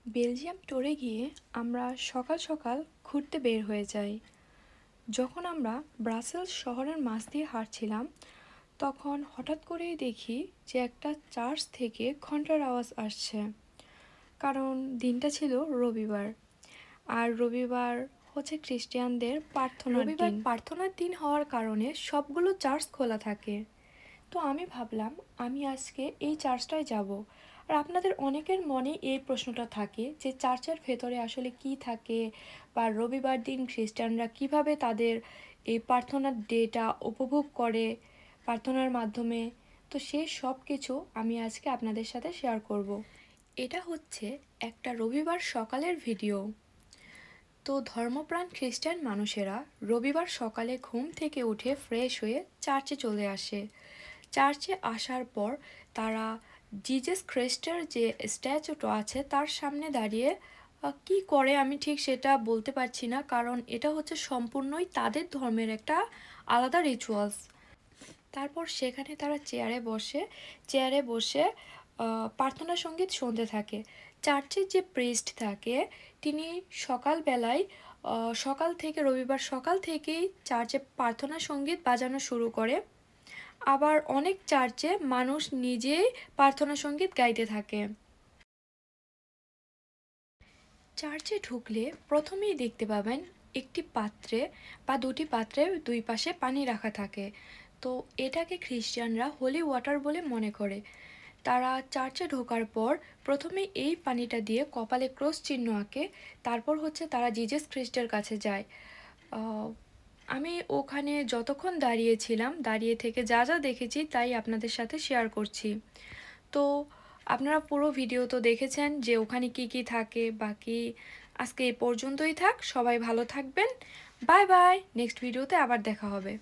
Belgium ট্যুরে গিয়ে আমরা সকাল সকাল ঘুরতে বের হয়ে যাই। যখন আমরা ব্রাসেলস শহরের মাঝ দিয়ে হাঁটছিলাম, তখন হঠাৎ করেই দেখি যে একটা চার্চ থেকে ঘন্টার আওয়াজ আসছে। কারণ দিনটা ছিল রবিবার, আর রবিবার হচ্ছে খ্রিস্টানদের প্রার্থনার দিন হওয়ার কারণে সবগুলো চার্চ খোলা থাকে। তো আমি ভাবলাম আমি আজকে এই চার্চটায় যাব। আর আপনাদের অনেকের মনে এই প্রশ্নটা থাকে যে চার্চের ভেতরে আসলে কি থাকে, বা রবিবার দিন খ্রিস্টানরা কিভাবে তাদের এই প্রার্থনার ডেটা উপভোগ করে প্রার্থনার মাধ্যমে। তো সেই সব কিছু আমি আজকে আপনাদের সাথে শেয়ার করব। এটা হচ্ছে একটা রবিবার সকালের ভিডিও। তো ধর্মপ্রাণ খ্রিস্টান মানুষেরা রবিবার সকালে ঘুম থেকে উঠে ফ্রেশ হয়ে চার্চে চলে আসে। চার্চে আসার পর তারা জিজাস খ্রিস্টের যে স্ট্যাচুটা আছে তার সামনে দাঁড়িয়ে কি করে আমি ঠিক সেটা বলতে পারছি না, কারণ এটা হচ্ছে সম্পূর্ণই তাদের ধর্মের একটা আলাদা রিচুয়ালস। তারপর সেখানে তারা চেয়ারে বসে প্রার্থনা সঙ্গীত শুনতে থাকে। চার্চের যে প্রিস্ট থাকে তিনি রবিবার সকাল থেকেই চার্চে প্রার্থনা সঙ্গীত বাজানো শুরু করে। আবার অনেক চার্চে মানুষ নিজেই প্রার্থনা সঙ্গীত গাইতে থাকে। চার্চে ঢুকলে প্রথমেই দেখতে পাবেন একটি পাত্রে বা দুটি পাত্রে দুই পাশে পানি রাখা থাকে। তো এটাকে খ্রিস্টানরা হোলি ওয়াটার বলে মনে করে। তারা চার্চে ঢোকার পর প্রথমে এই পানিটা দিয়ে কপালে ক্রস চিহ্ন আঁকে। তারপর হচ্ছে তারা জিজাস খ্রিস্টের কাছে যায়। আমি ওখানে যতক্ষণ দাঁড়িয়ে থেকে যা যা দেখেছি তাই আপনাদের সাথে শেয়ার করছি। তো আপনারা পুরো ভিডিও তো দেখেছেন যে ওখানে কি কি থাকে। বাকি আজকে এই পর্যন্তই থাক। সবাই ভালো থাকবেন। Bye bye. নেক্সট ভিডিওতে আবার দেখা হবে।